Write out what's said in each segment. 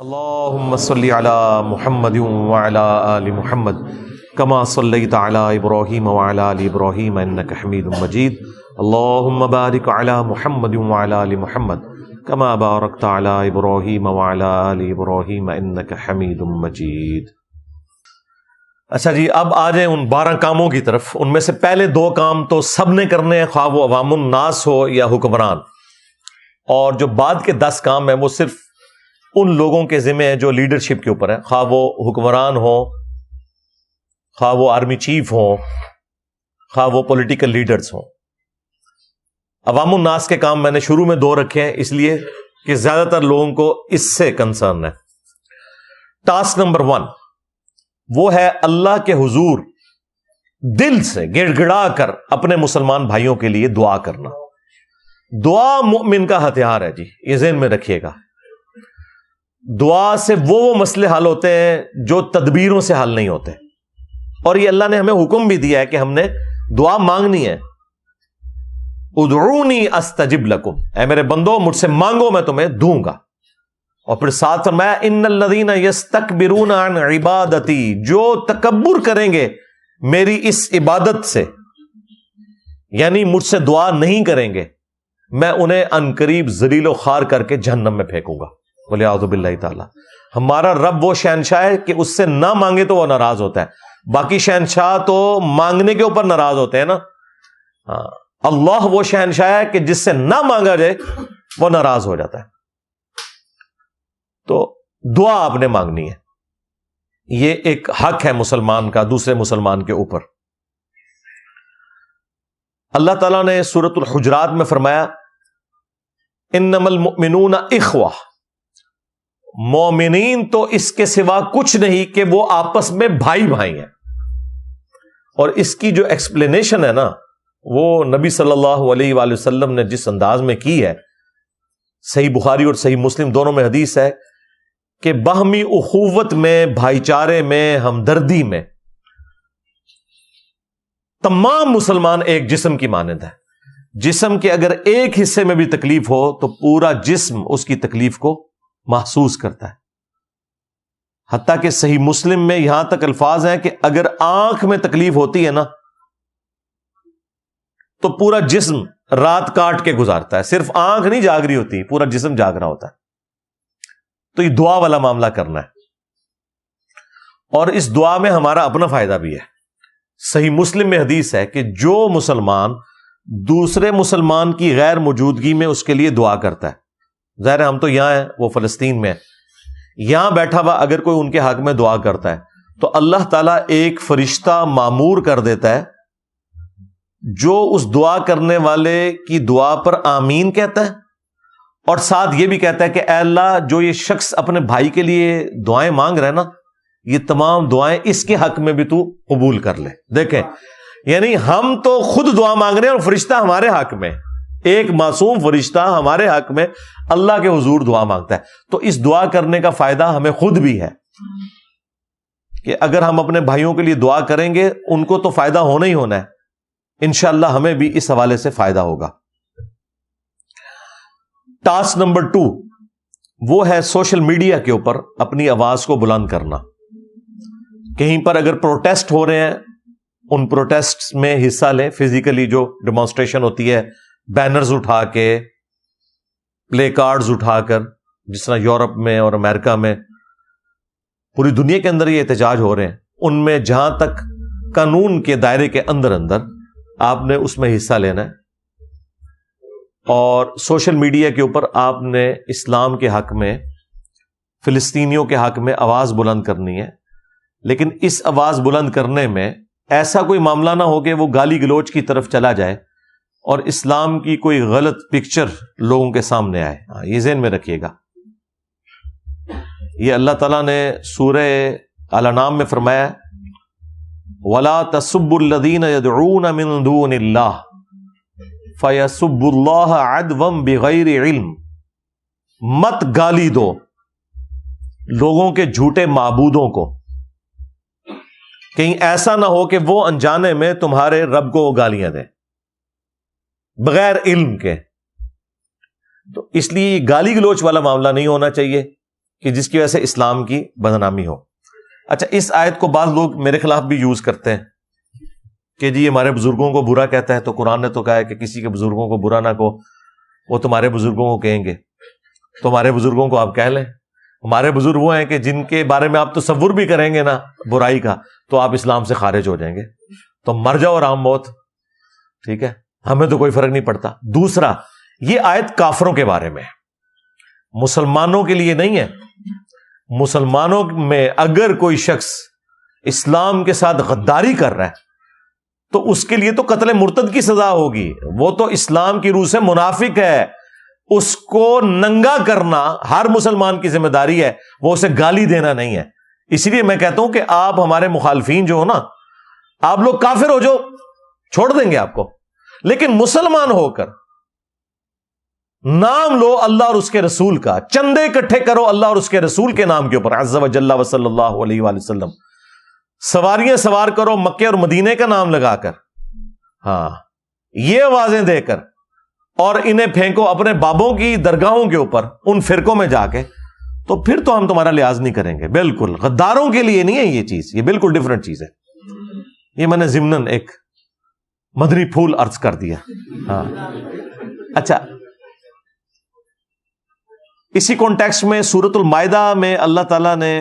اللهم صل على محمد وعلى آل محمد كما صليت على إبراهيم وعلى آل إبراهيم إنك حميد مجيد اللهم بارك على محمد وعلى آل محمد كما باركت على إبراهيم وعلى آل إبراهيم إنك حميد مجيد۔ اچھا جی، اب آ جائیں ان 12 کاموں کی طرف۔ ان میں سے پہلے 2 کام تو سب نے کرنے ہیں، خواہ وہ عوام الناس ہو یا حکمران، اور جو بعد کے 10 کام ہیں وہ صرف ان لوگوں کے ذمہ ہیں جو لیڈرشپ کے اوپر ہیں، خواہ وہ حکمران ہو، خواہ وہ آرمی چیف ہوں، خواہ وہ پولیٹیکل لیڈرز ہوں۔ عوام الناس کے کام میں نے شروع میں 2 رکھے ہیں، اس لیے کہ زیادہ تر لوگوں کو اس سے کنسرن ہے۔ ٹاسک نمبر 1 وہ ہے اللہ کے حضور دل سے گڑ گڑا کر اپنے مسلمان بھائیوں کے لیے دعا کرنا۔ دعا مومن کا ہتھیار ہے جی، یہ ذہن میں رکھیے گا۔ دعا سے وہ مسئلے حل ہوتے ہیں جو تدبیروں سے حل نہیں ہوتے، اور یہ اللہ نے ہمیں حکم بھی دیا ہے کہ ہم نے دعا مانگنی ہے۔ ادعونی استجب لکم، اے میرے بندو مجھ سے مانگو میں تمہیں دوں گا۔ اور پھر ساتھ فرمایا ان الذین یستکبرون عن عبادتی، جو تکبر کریں گے میری اس عبادت سے، یعنی مجھ سے دعا نہیں کریں گے، میں انہیں عنقریب ذلیل و خوار کر کے جہنم میں پھینکوں گا۔ وَلِعَوْذُ بِاللَّهِ تعالیٰ۔ ہمارا رب وہ شہنشاہ ہے کہ اس سے نہ مانگے تو وہ ناراض ہوتا ہے، باقی شہنشاہ تو مانگنے کے اوپر ناراض ہوتے ہیں نا۔ اللہ وہ شہنشاہ ہے کہ جس سے نہ مانگا جائے وہ ناراض ہو جاتا ہے۔ تو دعا آپ نے مانگنی ہے، یہ ایک حق ہے مسلمان کا دوسرے مسلمان کے اوپر۔ اللہ تعالیٰ نے سورۃ الحجرات میں فرمایا انما المؤمنون اخوہ، مومنین تو اس کے سوا کچھ نہیں کہ وہ آپس میں بھائی بھائی ہیں۔ اور اس کی جو ایکسپلینیشن ہے نا، وہ نبی صلی اللہ علیہ وآلہ وسلم نے جس انداز میں کی ہے، صحیح بخاری اور صحیح مسلم دونوں میں حدیث ہے کہ باہمی اخوت میں، بھائی چارے میں، ہمدردی میں تمام مسلمان ایک جسم کی مانند ہے۔ جسم کے اگر ایک حصے میں بھی تکلیف ہو تو پورا جسم اس کی تکلیف کو محسوس کرتا ہے۔ حتیٰ کہ صحیح مسلم میں یہاں تک الفاظ ہیں کہ اگر آنکھ میں تکلیف ہوتی ہے نا تو پورا جسم رات کاٹ کے گزارتا ہے، صرف آنکھ نہیں جاگ رہی ہوتی، پورا جسم جاگ رہا ہوتا ہے۔ تو یہ دعا والا معاملہ کرنا ہے، اور اس دعا میں ہمارا اپنا فائدہ بھی ہے۔ صحیح مسلم میں حدیث ہے کہ جو مسلمان دوسرے مسلمان کی غیر موجودگی میں اس کے لیے دعا کرتا ہے، ظاہر ہے ہم تو یہاں ہیں، وہ فلسطین میں ہے، یہاں بیٹھا ہوا اگر کوئی ان کے حق میں دعا کرتا ہے تو اللہ تعالیٰ ایک فرشتہ مامور کر دیتا ہے جو اس دعا کرنے والے کی دعا پر آمین کہتا ہے، اور ساتھ یہ بھی کہتا ہے کہ اے اللہ جو یہ شخص اپنے بھائی کے لیے دعائیں مانگ رہا ہے نا، یہ تمام دعائیں اس کے حق میں بھی تو قبول کر لے۔ دیکھیں، یعنی ہم تو خود دعا مانگ رہے ہیں اور فرشتہ ہمارے حق میں، ایک معصوم فرشتہ ہمارے حق میں اللہ کے حضور دعا مانگتا ہے۔ تو اس دعا کرنے کا فائدہ ہمیں خود بھی ہے کہ اگر ہم اپنے بھائیوں کے لیے دعا کریں گے ان کو تو فائدہ ہونا ہی ہونا ہے، انشاءاللہ ہمیں بھی اس حوالے سے فائدہ ہوگا۔ ٹاسک نمبر 2 وہ ہے سوشل میڈیا کے اوپر اپنی آواز کو بلند کرنا۔ کہیں پر اگر پروٹیسٹ ہو رہے ہیں، ان پروٹیسٹ میں حصہ لیں، فزیکلی جو ڈیمانسٹریشن ہوتی ہے، بینرز اٹھا کے، پلے کارڈز اٹھا کر، جس طرح یورپ میں اور امریکہ میں، پوری دنیا کے اندر یہ احتجاج ہو رہے ہیں، ان میں جہاں تک قانون کے دائرے کے اندر آپ نے اس میں حصہ لینا ہے، اور سوشل میڈیا کے اوپر آپ نے اسلام کے حق میں، فلسطینیوں کے حق میں آواز بلند کرنی ہے۔ لیکن اس آواز بلند کرنے میں ایسا کوئی معاملہ نہ ہو کہ وہ گالی گلوچ کی طرف چلا جائے اور اسلام کی کوئی غلط پکچر لوگوں کے سامنے آئے۔ یہ ذہن میں رکھیے گا۔ یہ اللہ تعالیٰ نے سورہ الانعام میں فرمایا وَلَا تَسُبُّوا الَّذِينَ يَدْعُونَ مِن دُونِ اللَّهِ فَيَسُبُّوا اللَّهَ عَدْوًا بِغَيْرِ عِلْمٍ، مت گالی دو لوگوں کے جھوٹے معبودوں کو، کہیں ایسا نہ ہو کہ وہ انجانے میں تمہارے رب کو گالیاں دیں بغیر علم کے۔ تو اس لیے گالی گلوچ والا معاملہ نہیں ہونا چاہیے کہ جس کی وجہ سے اسلام کی بدنامی ہو. اچھا، اس آیت کو بعض لوگ میرے خلاف بھی یوز کرتے ہیں کہ جی ہمارے بزرگوں کو برا کہتا ہے، تو قرآن نے تو کہا ہے کہ کسی کے بزرگوں کو برا نہ کہو، وہ تمہارے بزرگوں کو کہیں گے. تو ہمارے بزرگوں کو آپ کہہ لیں. ہمارے بزرگ وہ ہیں کہ جن کے بارے میں آپ تصور بھی کریں گے نا برائی کا تو آپ اسلام سے خارج ہو جائیں گے. تو مر جاؤ اور عام موت، ٹھیک ہے، ہمیں تو کوئی فرق نہیں پڑتا. دوسرا، یہ آیت کافروں کے بارے میں ہے، مسلمانوں کے لیے نہیں ہے. مسلمانوں میں اگر کوئی شخص اسلام کے ساتھ غداری کر رہا ہے تو اس کے لیے تو قتل مرتد کی سزا ہوگی. وہ تو اسلام کی روح سے منافق ہے، اس کو ننگا کرنا ہر مسلمان کی ذمہ داری ہے، وہ اسے گالی دینا نہیں ہے. اس لیے میں کہتا ہوں کہ آپ ہمارے مخالفین جو ہو نا، آپ لوگ کافر ہو جو چھوڑ دیں گے آپ کو، لیکن مسلمان ہو کر نام لو اللہ اور اس کے رسول کا، چندے اکٹھے کرو اللہ اور اس کے رسول کے نام کے اوپر، عز و جل و صلی اللہ علیہ وآلہ وسلم، سواریاں سوار کرو مکے اور مدینے کا نام لگا کر، ہاں یہ آوازیں دے کر، اور انہیں پھینکو اپنے بابوں کی درگاہوں کے اوپر ان فرقوں میں جا کے، تو پھر تو ہم تمہارا لحاظ نہیں کریں گے. بالکل غداروں کے لیے نہیں ہے یہ چیز، یہ بالکل ڈیفرنٹ چیز ہے. یہ میں نے ضمناً ایک مدنی پھول عرض کر دیا. ہاں اچھا، اسی کانٹیکسٹ میں سورۃ المائدہ میں اللہ تعالیٰ نے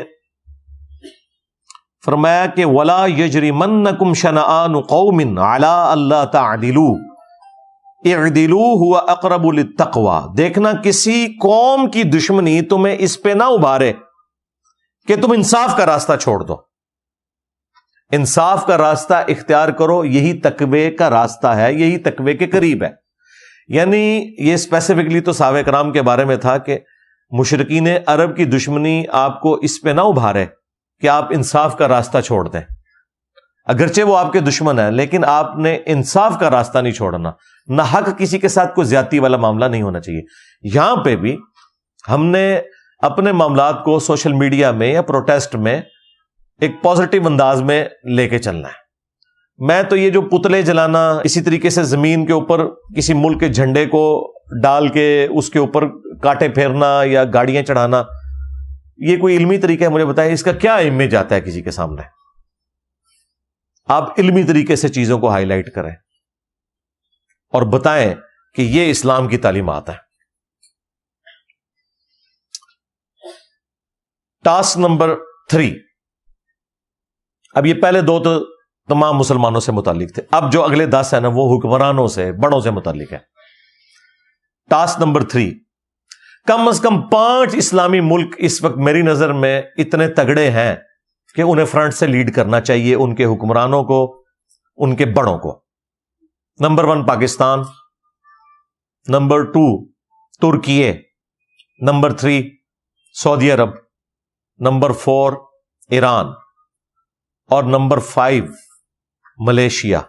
فرمایا کہ وَلَا يَجْرِمَنَّكُمْ شَنَآنُ قَوْمٍ عَلَىٰ أَلَّا تَعْدِلُوا اعْدِلُوا هُوَ أَقْرَبُ لِلتَّقْوَىٰ. دیکھنا کسی قوم کی دشمنی تمہیں اس پہ نہ ابھارے کہ تم انصاف کا راستہ چھوڑ دو. انصاف کا راستہ اختیار کرو، یہی تقوی کا راستہ ہے، یہی تقوی کے قریب ہے. یعنی یہ اسپیسیفکلی تو صحابہ کرام کے بارے میں تھا کہ مشرکین عرب کی دشمنی آپ کو اس پہ نہ ابھارے کہ آپ انصاف کا راستہ چھوڑ دیں. اگرچہ وہ آپ کے دشمن ہیں لیکن آپ نے انصاف کا راستہ نہیں چھوڑنا. نہ حق کسی کے ساتھ کوئی زیادتی والا معاملہ نہیں ہونا چاہیے. یہاں پہ بھی ہم نے اپنے معاملات کو سوشل میڈیا میں یا پروٹیسٹ میں ایک پازیٹیو انداز میں لے کے چلنا ہے. میں تو یہ جو پتلے جلانا، اسی طریقے سے زمین کے اوپر کسی ملک کے جھنڈے کو ڈال کے اس کے اوپر کانٹے پھیرنا یا گاڑیاں چڑھانا، یہ کوئی علمی طریقہ ہے؟ مجھے بتائیں اس کا کیا امیج آتا ہے کسی کے سامنے؟ آپ علمی طریقے سے چیزوں کو ہائی لائٹ کریں اور بتائیں کہ یہ اسلام کی تعلیمات ہے. Task number 3. اب یہ پہلے 2 تو تمام مسلمانوں سے متعلق تھے، اب جو اگلے 10 ہیں نا وہ حکمرانوں سے، بڑوں سے متعلق ہے. ٹاسک نمبر 3، کم از کم 5 اسلامی ملک اس وقت میری نظر میں اتنے تگڑے ہیں کہ انہیں فرنٹ سے لیڈ کرنا چاہیے، ان کے حکمرانوں کو، ان کے بڑوں کو. نمبر 1 پاکستان، نمبر 2 ترکیے، نمبر 3 سعودی عرب، نمبر 4 ایران، اور نمبر 5 ملیشیا.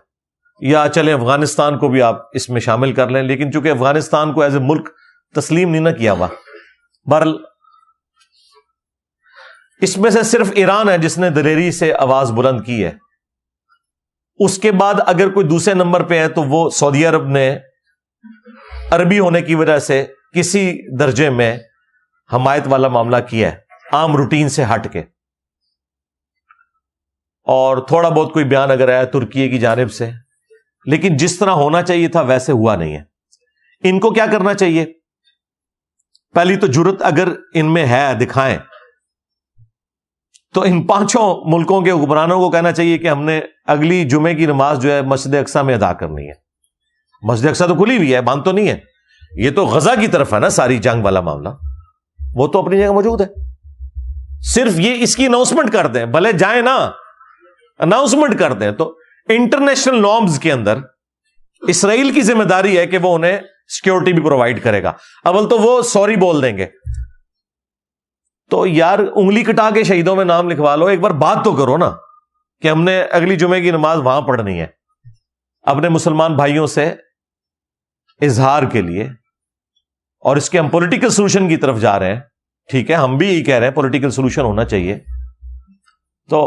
یا چلیں افغانستان کو بھی آپ اس میں شامل کر لیں، لیکن چونکہ افغانستان کو ایز اے ملک تسلیم نہیں نہ کیا ہوا. بہرحال اس میں سے صرف ایران ہے جس نے دلیری سے آواز بلند کی ہے. اس کے بعد اگر کوئی دوسرے نمبر پہ ہے تو وہ سعودی عرب نے عربی ہونے کی وجہ سے کسی درجے میں حمایت والا معاملہ کیا ہے، عام روٹین سے ہٹ کے. اور تھوڑا بہت کوئی بیان اگر آیا ترکیے کی جانب سے، لیکن جس طرح ہونا چاہیے تھا ویسے ہوا نہیں ہے. ان کو کیا کرنا چاہیے؟ پہلی تو جرت اگر ان میں ہے دکھائیں، تو ان 5 ملکوں کے حکمرانوں کو کہنا چاہیے کہ ہم نے اگلی جمعے کی نماز جو ہے مسجد اقصی میں ادا کرنی ہے. مسجد اقصی تو کھلی ہوئی ہے، بند تو نہیں ہے. یہ تو غزہ کی طرف ہے نا ساری جنگ والا معاملہ، وہ تو اپنی جگہ موجود ہے. صرف یہ اس کی اناؤنسمنٹ کر دیں، بھلے جائیں نا، اناؤنسمنٹ کر دیں. تو انٹرنیشنل نارمز کے اندر اسرائیل کی ذمہ داری ہے کہ وہ انہیں سیکیورٹی بھی پرووائڈ کرے گا. اول تو وہ سوری بول دیں گے. تو یار انگلی کٹا کے شہیدوں میں نام لکھوا لو، ایک بار بات تو کرو نا کہ ہم نے اگلی جمعے کی نماز وہاں پڑھنی ہے. اپنے مسلمان بھائیوں سے اظہار کے لیے، اور اس کے ہم پولیٹیکل سولوشن کی طرف جا رہے ہیں. ٹھیک ہے، ہم بھی یہی کہہ رہے ہیں پولیٹیکل سولوشن ہونا چاہیے. تو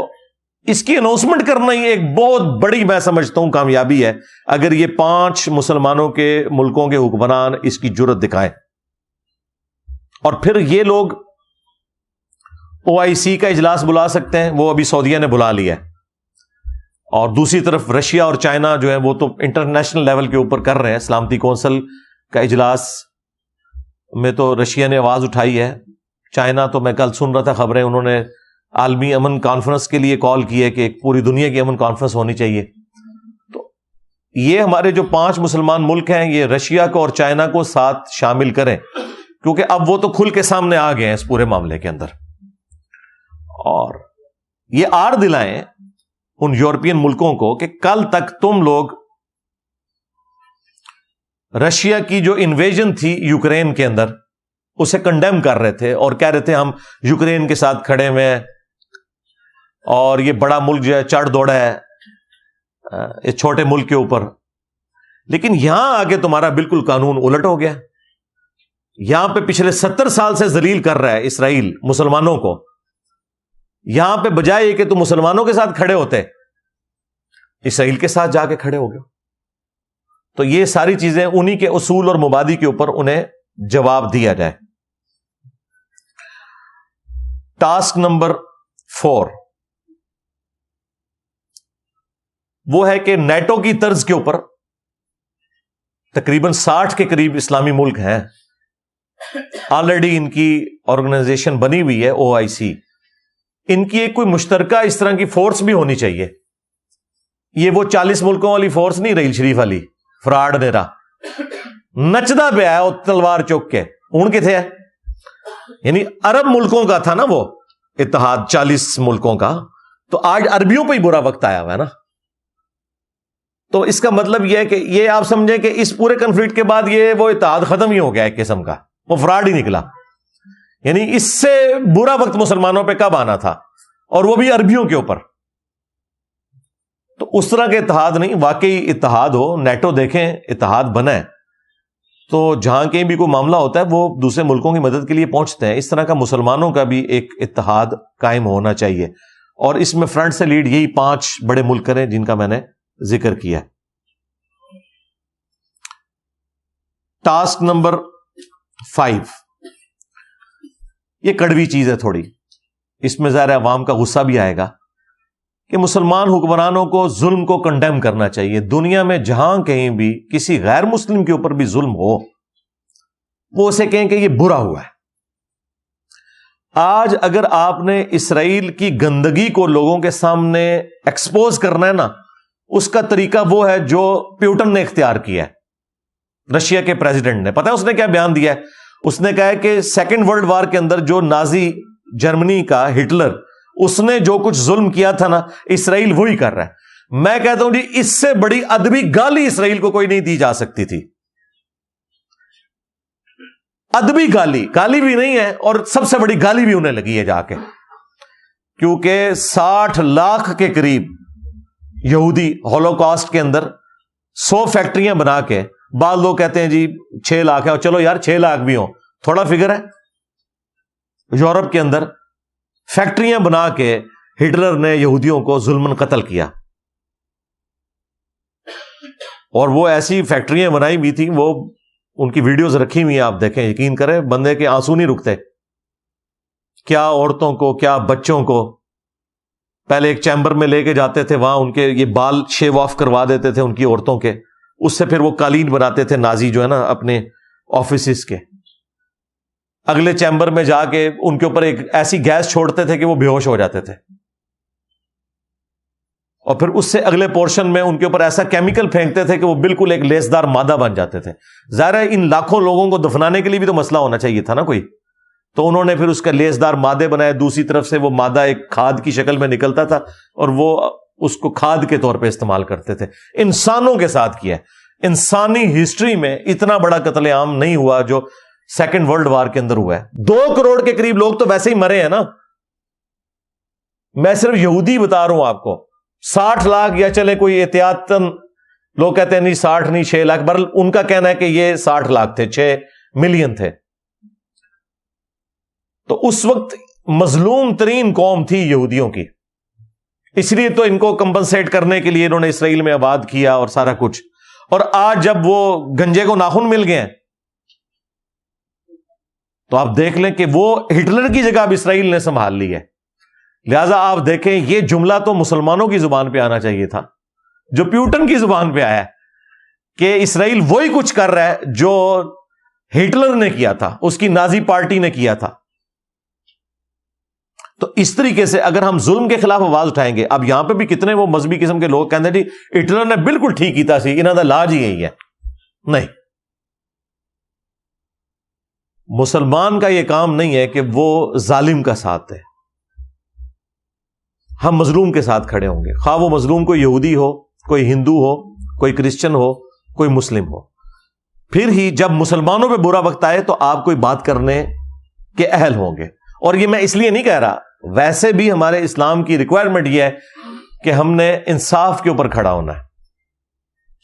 اس کی اناؤنسمنٹ کرنا ہی ایک بہت بڑی، میں سمجھتا ہوں، کامیابی ہے اگر یہ 5 مسلمانوں کے ملکوں کے حکمران اس کی جرت دکھائیں. اور پھر یہ لوگ OIC کا اجلاس بلا سکتے ہیں، وہ ابھی سعودیہ نے بلا لیا ہے، اور دوسری طرف رشیا اور چائنا جو ہے وہ تو انٹرنیشنل لیول کے اوپر کر رہے ہیں۔ سلامتی کونسل کا اجلاس میں تو رشیا نے آواز اٹھائی ہے، چائنا تو میں کل سن رہا تھا خبریں، انہوں نے عالمی امن کانفرنس کے لیے کال کی ہے کہ ایک پوری دنیا کی امن کانفرنس ہونی چاہیے۔ تو یہ ہمارے جو 5 مسلمان ملک ہیں، یہ رشیا کو اور چائنا کو ساتھ شامل کریں، کیونکہ اب وہ تو کھل کے سامنے آ گئے ہیں اس پورے معاملے کے اندر، اور یہ آڑ دلائیں ان یورپین ملکوں کو کہ کل تک تم لوگ رشیا کی جو انویژن تھی یوکرین کے اندر اسے کنڈیم کر رہے تھے اور کہہ رہے تھے ہم یوکرین کے ساتھ کھڑے ہوئے ہیں، اور یہ بڑا ملک جو ہے چڑھ دوڑا ہے اس چھوٹے ملک کے اوپر۔ لیکن یہاں آگے تمہارا بالکل قانون الٹ ہو گیا، یہاں پہ پچھلے 70 سال سے ذلیل کر رہا ہے اسرائیل مسلمانوں کو، یہاں پہ بجائے کہ تم مسلمانوں کے ساتھ کھڑے ہوتے، اسرائیل کے ساتھ جا کے کھڑے ہو گئے۔ تو یہ ساری چیزیں انہی کے اصول اور مبادی کے اوپر انہیں جواب دیا جائے۔ ٹاسک نمبر 4 وہ ہے کہ نیٹو کی طرز کے اوپر تقریباً 60 کے قریب اسلامی ملک ہیں، آلریڈی ان کی آرگنائزیشن بنی ہوئی ہے OIC، ان کی ایک کوئی مشترکہ اس طرح کی فورس بھی ہونی چاہیے۔ یہ وہ 40 ملکوں والی فورس نہیں رہی شریف والی فراڈ نیرا نچدا پہ آیا وہ تلوار چوک کے، اون کتنے ہے؟ یعنی عرب ملکوں کا تھا نا وہ اتحاد 40 ملکوں کا، تو آج عربیوں پہ ہی برا وقت آیا ہوا ہے نا۔ تو اس کا مطلب یہ ہے کہ یہ آپ سمجھیں کہ اس پورے کنفلکٹ کے بعد یہ وہ اتحاد ختم ہی ہو گیا ایک قسم کا، وہ فراڈ ہی نکلا۔ یعنی اس سے برا وقت مسلمانوں پہ کب آنا تھا، اور وہ بھی عربیوں کے اوپر۔ تو اس طرح کے اتحاد نہیں، واقعی اتحاد ہو، نیٹو دیکھیں اتحاد بنا ہے تو جہاں کہیں بھی کوئی معاملہ ہوتا ہے وہ دوسرے ملکوں کی مدد کے لیے پہنچتے ہیں۔ اس طرح کا مسلمانوں کا بھی ایک اتحاد قائم ہونا چاہیے، اور اس میں فرنٹ سے لیڈ یہی 5 بڑے ملک کریں جن کا میں نے ذکر کیا۔ ٹاسک نمبر 5 یہ کڑوی چیز ہے تھوڑی، اس میں ظاہر عوام کا غصہ بھی آئے گا کہ مسلمان حکمرانوں کو ظلم کو کنڈیم کرنا چاہیے۔ دنیا میں جہاں کہیں بھی کسی غیر مسلم کے اوپر بھی ظلم ہو وہ اسے کہیں کہ یہ برا ہوا ہے۔ آج اگر آپ نے اسرائیل کی گندگی کو لوگوں کے سامنے ایکسپوز کرنا ہے نا، اس کا طریقہ وہ ہے جو پیوٹن نے اختیار کیا ہے، رشیا کے پریزیڈنٹ نے۔ پتہ ہے اس نے کیا بیان دیا ہے؟ اس نے کہا ہے کہ سیکنڈ ورلڈ وار کے اندر جو نازی جرمنی کا ہٹلر، اس نے جو کچھ ظلم کیا تھا نا، اسرائیل وہی کر رہا ہے۔ میں کہتا ہوں جی اس سے بڑی ادبی گالی اسرائیل کو کوئی نہیں دی جا سکتی تھی۔ ادبی گالی بھی نہیں ہے، اور سب سے بڑی گالی بھی انہیں لگی ہے جا کے، کیونکہ 60 لاکھ کے قریب یہودی ہولوکاسٹ کے اندر 100 فیکٹریاں بنا کے، بعض لوگ کہتے ہیں جی 6 لاکھ ہے، اور چلو یار 6 لاکھ بھی ہوں، تھوڑا فگر ہے۔ یورپ کے اندر فیکٹریاں بنا کے ہٹلر نے یہودیوں کو ظلمن قتل کیا، اور وہ ایسی فیکٹریاں بنائی بھی تھی، وہ ان کی ویڈیوز رکھی ہوئی ہیں، آپ دیکھیں، یقین کریں بندے کے آنسو نہیں رکتے۔ کیا عورتوں کو، کیا بچوں کو پہلے ایک چیمبر میں لے کے جاتے تھے، وہاں ان کے یہ بال شیو آف کروا دیتے تھے ان کی عورتوں کے، اس سے پھر وہ قالین بناتے تھے نازی جو ہے نا اپنے آفیسز کے۔ اگلے چیمبر میں جا کے ان کے اوپر ایک ایسی گیس چھوڑتے تھے کہ وہ بے ہوش ہو جاتے تھے، اور پھر اس سے اگلے پورشن میں ان کے اوپر ایسا کیمیکل پھینکتے تھے کہ وہ بالکل ایک لیسدار مادہ بن جاتے تھے۔ ظاہر ہے ان لاکھوں لوگوں کو دفنانے کے لیے بھی تو مسئلہ ہونا چاہیے تھا نا کوئی، تو انہوں نے پھر اس کا لیسدار مادے بنائے، دوسری طرف سے وہ مادہ ایک کھاد کی شکل میں نکلتا تھا، اور وہ اس کو کھاد کے طور پہ استعمال کرتے تھے۔ انسانوں کے ساتھ کیا ہے، انسانی ہسٹری میں اتنا بڑا قتل عام نہیں ہوا جو سیکنڈ ورلڈ وار کے اندر ہوا ہے۔ 2 کروڑ کے قریب لوگ تو ویسے ہی مرے ہیں نا، میں صرف یہودی بتا رہا ہوں آپ کو۔ 60 لاکھ یا چلے کوئی احتیاطاً لوگ کہتے ہیں نہیں 60 نہیں 6 لاکھ، بہرحال ان کا کہنا ہے کہ یہ 60 لاکھ تھے، 6 ملین تھے۔ تو اس وقت مظلوم ترین قوم تھی یہودیوں کی، اس لیے تو ان کو کمپنسیٹ کرنے کے لیے انہوں نے اسرائیل میں آباد کیا اور سارا کچھ۔ اور آج جب وہ گنجے کو ناخن مل گئے ہیں تو آپ دیکھ لیں کہ وہ ہٹلر کی جگہ اب اسرائیل نے سنبھال لی ہے. لہذا آپ دیکھیں یہ جملہ تو مسلمانوں کی زبان پہ آنا چاہیے تھا جو پیوٹن کی زبان پہ آیا ہے کہ اسرائیل وہی کچھ کر رہا ہے جو ہٹلر نے کیا تھا, اس کی نازی پارٹی نے کیا تھا. تو اس طریقے سے اگر ہم ظلم کے خلاف آواز اٹھائیں گے, اب یہاں پہ بھی کتنے وہ مذہبی قسم کے لوگ کہتے ہیں جی ہٹلر نے بالکل ٹھیک کیتا سی, انہاں دا علاج ہی یہی ہے. نہیں, مسلمان کا یہ کام نہیں ہے کہ وہ ظالم کا ساتھ ہے. ہم مظلوم کے ساتھ کھڑے ہوں گے, خواہ وہ مظلوم کوئی یہودی ہو, کوئی ہندو ہو, کوئی کرسچن ہو, کوئی مسلم ہو. پھر ہی جب مسلمانوں پہ برا وقت آئے تو آپ کوئی بات کرنے کے اہل ہوں گے. اور یہ میں اس لیے نہیں کہہ رہا, ویسے بھی ہمارے اسلام کی ریکوائرمنٹ یہ ہے کہ ہم نے انصاف کے اوپر کھڑا ہونا ہے.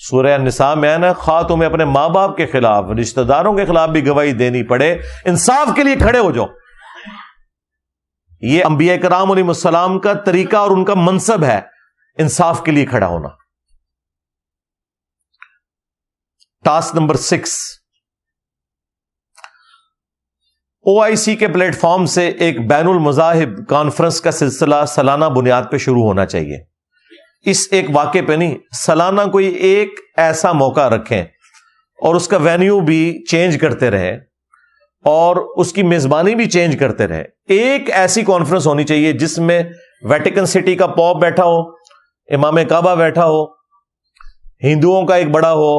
سورہ النساء میں ہے نا, خواہ تمہیں اپنے ماں باپ کے خلاف, رشتہ داروں کے خلاف بھی گواہی دینی پڑے, انصاف کے لیے کھڑے ہو جاؤ. یہ انبیاء کرام علیہ السلام کا طریقہ اور ان کا منصب ہے, انصاف کے لیے کھڑا ہونا. ٹاسک نمبر 6, OIC کے پلیٹ فارم سے ایک بین المذاہب کانفرنس کا سلسلہ سالانہ بنیاد پہ شروع ہونا چاہیے. اس ایک واقعے پہ نہیں, سالانہ کوئی ایک ایسا موقع رکھیں اور اس کا وینیو بھی چینج کرتے رہیں اور اس کی میزبانی بھی چینج کرتے رہیں. ایک ایسی کانفرنس ہونی چاہیے جس میں ویٹیکن سٹی کا پوپ بیٹھا ہو, امام کعبہ بیٹھا ہو, ہندوؤں کا ایک بڑا ہو,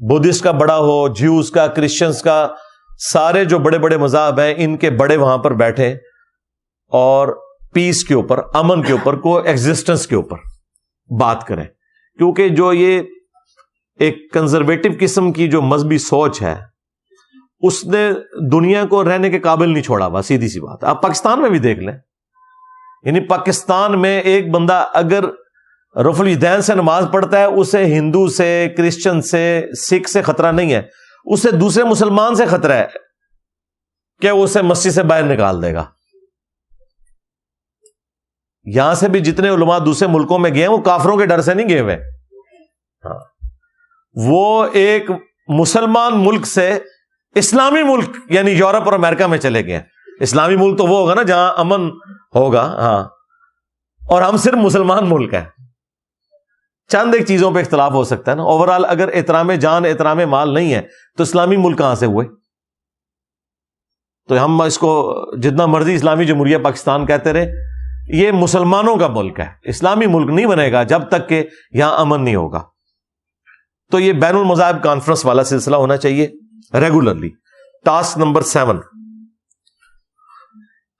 بدھسٹ کا بڑا ہو, جیوز کا, کرسچنز کا, سارے جو بڑے بڑے مذاہب ہیں ان کے بڑے وہاں پر بیٹھے اور پیس کے اوپر, امن کے اوپر, کو ایگزسٹنس کے اوپر بات کریں. کیونکہ جو یہ ایک کنزرویٹو قسم کی جو مذہبی سوچ ہے اس نے دنیا کو رہنے کے قابل نہیں چھوڑا ہوا. سیدھی سی بات, آپ پاکستان میں بھی دیکھ لیں. یعنی پاکستان میں ایک بندہ اگر رفع الیدین سے نماز پڑھتا ہے, اسے ہندو سے, کرسچن سے, سکھ سے خطرہ نہیں ہے, اسے دوسرے مسلمان سے خطرہ ہے کہ وہ اسے مسجد سے باہر نکال دے گا. یہاں سے بھی جتنے علماء دوسرے ملکوں میں گئے ہیں وہ کافروں کے ڈر سے نہیں گئے ہوئے. ہاں, وہ ایک مسلمان ملک سے اسلامی ملک یعنی یورپ اور امریکہ میں چلے گئے. اسلامی ملک تو وہ ہوگا نا جہاں امن ہوگا. ہاں, اور ہم صرف مسلمان ملک ہیں. چند ایک چیزوں پہ اختلاف ہو سکتا ہے نا. اوورال اگر احترام جان احترام مال نہیں ہے تو اسلامی ملک کہاں سے ہوئے؟ تو ہم اس کو جتنا مرضی اسلامی جمہوریہ پاکستان کہتے رہے, یہ مسلمانوں کا ملک ہے, اسلامی ملک نہیں بنے گا جب تک کہ یہاں امن نہیں ہوگا. تو یہ بین المذاہب کانفرنس والا سلسلہ ہونا چاہیے ریگولرلی. ٹاسک نمبر 7,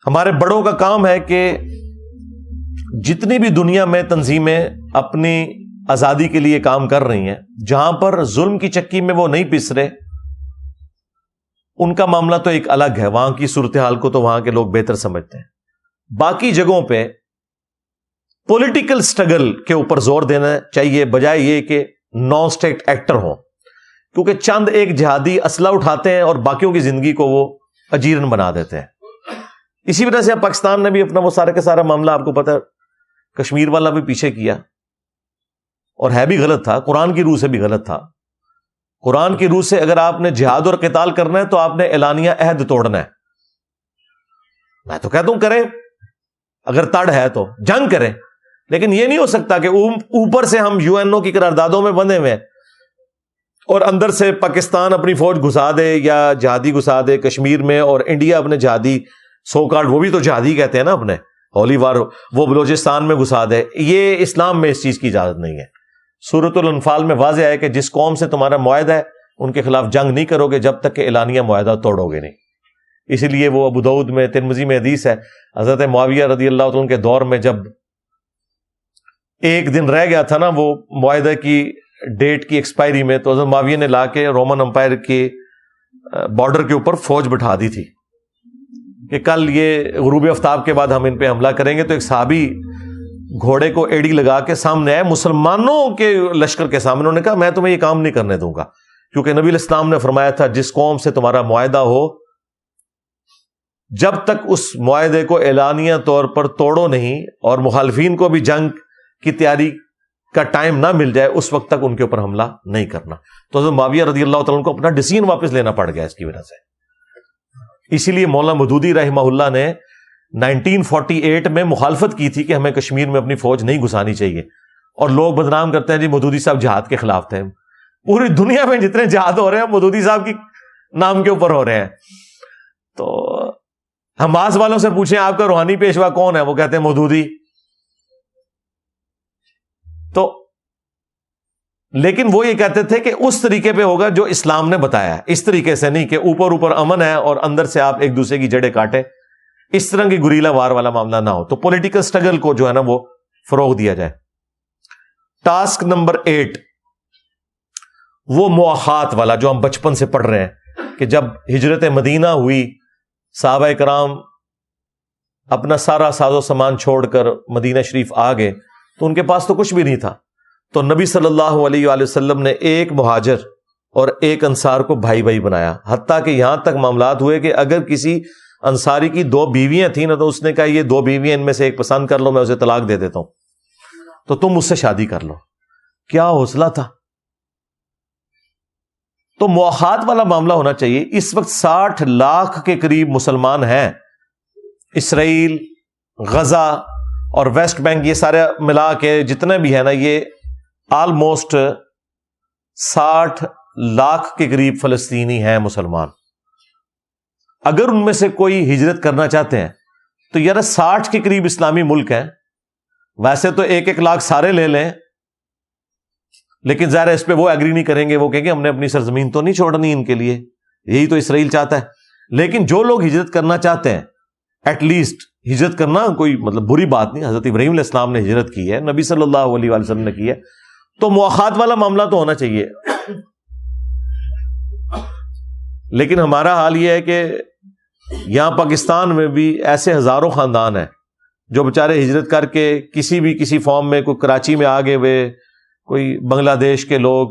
ہمارے بڑوں کا کام ہے کہ جتنی بھی دنیا میں تنظیمیں اپنی آزادی کے لیے کام کر رہی ہیں, جہاں پر ظلم کی چکی میں وہ نہیں پس رہے, ان کا معاملہ تو ایک الگ ہے, وہاں کی صورتحال کو تو وہاں کے لوگ بہتر سمجھتے ہیں. باقی جگہوں پہ پولیٹیکل سٹرگل کے اوپر زور دینا چاہیے بجائے یہ کہ نان اسٹیٹ ایکٹر ہوں, کیونکہ چند ایک جہادی اسلحہ اٹھاتے ہیں اور باقیوں کی زندگی کو وہ اجیرن بنا دیتے ہیں. اسی وجہ سے اب پاکستان نے بھی اپنا وہ سارا کا سارا معاملہ, آپ کو پتہ ہے, کشمیر والا بھی پیچھے کیا, اور ہے بھی غلط تھا, قرآن کی روح سے بھی غلط تھا. قرآن کی روح سے اگر آپ نے جہاد اور قتال کرنا ہے تو آپ نے اعلانیہ عہد توڑنا ہے. میں تو کہتا ہوں کریں, اگر تڑ ہے تو جنگ کریں, لیکن یہ نہیں ہو سکتا کہ اوپر سے ہم UNO کی قراردادوں میں بندھے ہوئے ہیں اور اندر سے پاکستان اپنی فوج گھسا دے یا جہادی گھسا دے کشمیر میں, اور انڈیا اپنے جہادی سو کارڈ, وہ بھی تو جہادی کہتے ہیں نا اپنے, ہولی وار, وہ بلوچستان میں گھسا دے. یہ اسلام میں اس چیز کی اجازت نہیں ہے. سورۃ الانفال میں واضح ہے کہ جس قوم سے تمہارا معاہدہ ہے ان کے خلاف جنگ نہیں کرو گے جب تک کہ اعلانیہ معاہدہ توڑو گے نہیں. اسی لیے وہ ابو داؤد میں, ترمذی میں حدیث ہے, حضرت معاویہ رضی اللہ عنہ کے دور میں جب ایک دن رہ گیا تھا نا وہ معاہدے کی ڈیٹ کی ایکسپائری میں, تو حضرت معاویہ نے لا کے رومن امپائر کے بارڈر کے اوپر فوج بٹھا دی تھی کہ کل یہ غروب آفتاب کے بعد ہم ان پہ حملہ کریں گے. تو ایک صحابی گھوڑے کو ایڑی لگا کے سامنے آئے مسلمانوں کے لشکر کے سامنے, انہوں نے کہا میں تمہیں یہ کام نہیں کرنے دوں گا, کیونکہ نبی علیہ السلام نے فرمایا تھا جس قوم سے تمہارا معاہدہ ہو جب تک اس معاہدے کو اعلانیہ طور پر توڑو نہیں اور مخالفین کو بھی جنگ کی تیاری کا ٹائم نہ مل جائے اس وقت تک ان کے اوپر حملہ نہیں کرنا. تو حضرت معاویہ رضی اللہ تعالیٰ کو اپنا ڈیسیژن واپس لینا پڑ گیا اس کی وجہ سے. اسی لیے مولانا مودودی رحمہ اللہ نے 1948 میں مخالفت کی تھی کہ ہمیں کشمیر میں اپنی فوج نہیں گھسانی چاہیے، اور لوگ بدنام کرتے ہیں جی مودودی صاحب جہاد کے خلاف تھے۔ پوری دنیا میں جتنے جہاد ہو رہے ہیں مودودی صاحب کی نام کے اوپر ہو رہے ہیں۔ تو حماس والوں سے پوچھیں آپ کا روحانی پیشوا کون ہے، وہ کہتے ہیں مودودی۔ تو لیکن وہ یہ کہتے تھے کہ اس طریقے پہ ہوگا جو اسلام نے بتایا ہے، اس طریقے سے نہیں کہ اوپر اوپر امن ہے اور اندر سے آپ ایک دوسرے کی جڑیں کاٹے، اس طرح کی گریلا وار والا معاملہ نہ ہو۔ تو پولیٹیکل سٹرگل کو جو ہے نا وہ فروغ دیا جائے۔ ٹاسک نمبر 8 وہ مواخات والا جو ہم بچپن سے پڑھ رہے ہیں کہ جب ہجرت مدینہ ہوئی، صحابہ کرام اپنا سارا ساز و سامان چھوڑ کر مدینہ شریف آ گئے تو ان کے پاس تو کچھ بھی نہیں تھا، تو نبی صلی اللہ علیہ وآلہ وسلم نے ایک مہاجر اور ایک انصار کو بھائی بھائی بنایا، حتیٰ کہ یہاں تک معاملات ہوئے کہ اگر کسی انصاری کی 2 بیویاں تھیں نا تو اس نے کہا یہ 2 بیویاں ان میں سے ایک پسند کر لو، میں اسے طلاق دے دیتا ہوں تو تم اس سے شادی کر لو۔ کیا حوصلہ تھا! تو مواخات والا معاملہ ہونا چاہیے۔ اس وقت 60 لاکھ کے قریب مسلمان ہیں، اسرائیل، غزہ اور ویسٹ بینک، یہ سارے ملا کے جتنے بھی ہیں نا، یہ آلموسٹ 60 لاکھ کے قریب فلسطینی ہیں مسلمان۔ اگر ان میں سے کوئی ہجرت کرنا چاہتے ہیں تو یار 60 کے قریب اسلامی ملک ہیں، ویسے تو 1-1 لاکھ سارے لے لیں، لیکن ظاہر ہے اس پہ وہ ایگری نہیں کریں گے، وہ کہیں گے ہم نے اپنی سرزمین تو نہیں چھوڑنی ان کے لیے، یہی تو اسرائیل چاہتا ہے۔ لیکن جو لوگ ہجرت کرنا چاہتے ہیں، ایٹ لیسٹ ہجرت کرنا کوئی مطلب بری بات نہیں، حضرت ابراہیم علیہ السلام نے ہجرت کی ہے، نبی صلی اللہ علیہ وآلہ وسلم نے کی ہے، تو مواخات والا معاملہ تو ہونا چاہیے۔ لیکن ہمارا حال یہ ہے کہ یہاں پاکستان میں بھی ایسے ہزاروں خاندان ہیں جو بیچارے ہجرت کر کے کسی فارم میں، کوئی کراچی میں آ گئے ہوئے، کوئی بنگلہ دیش کے لوگ،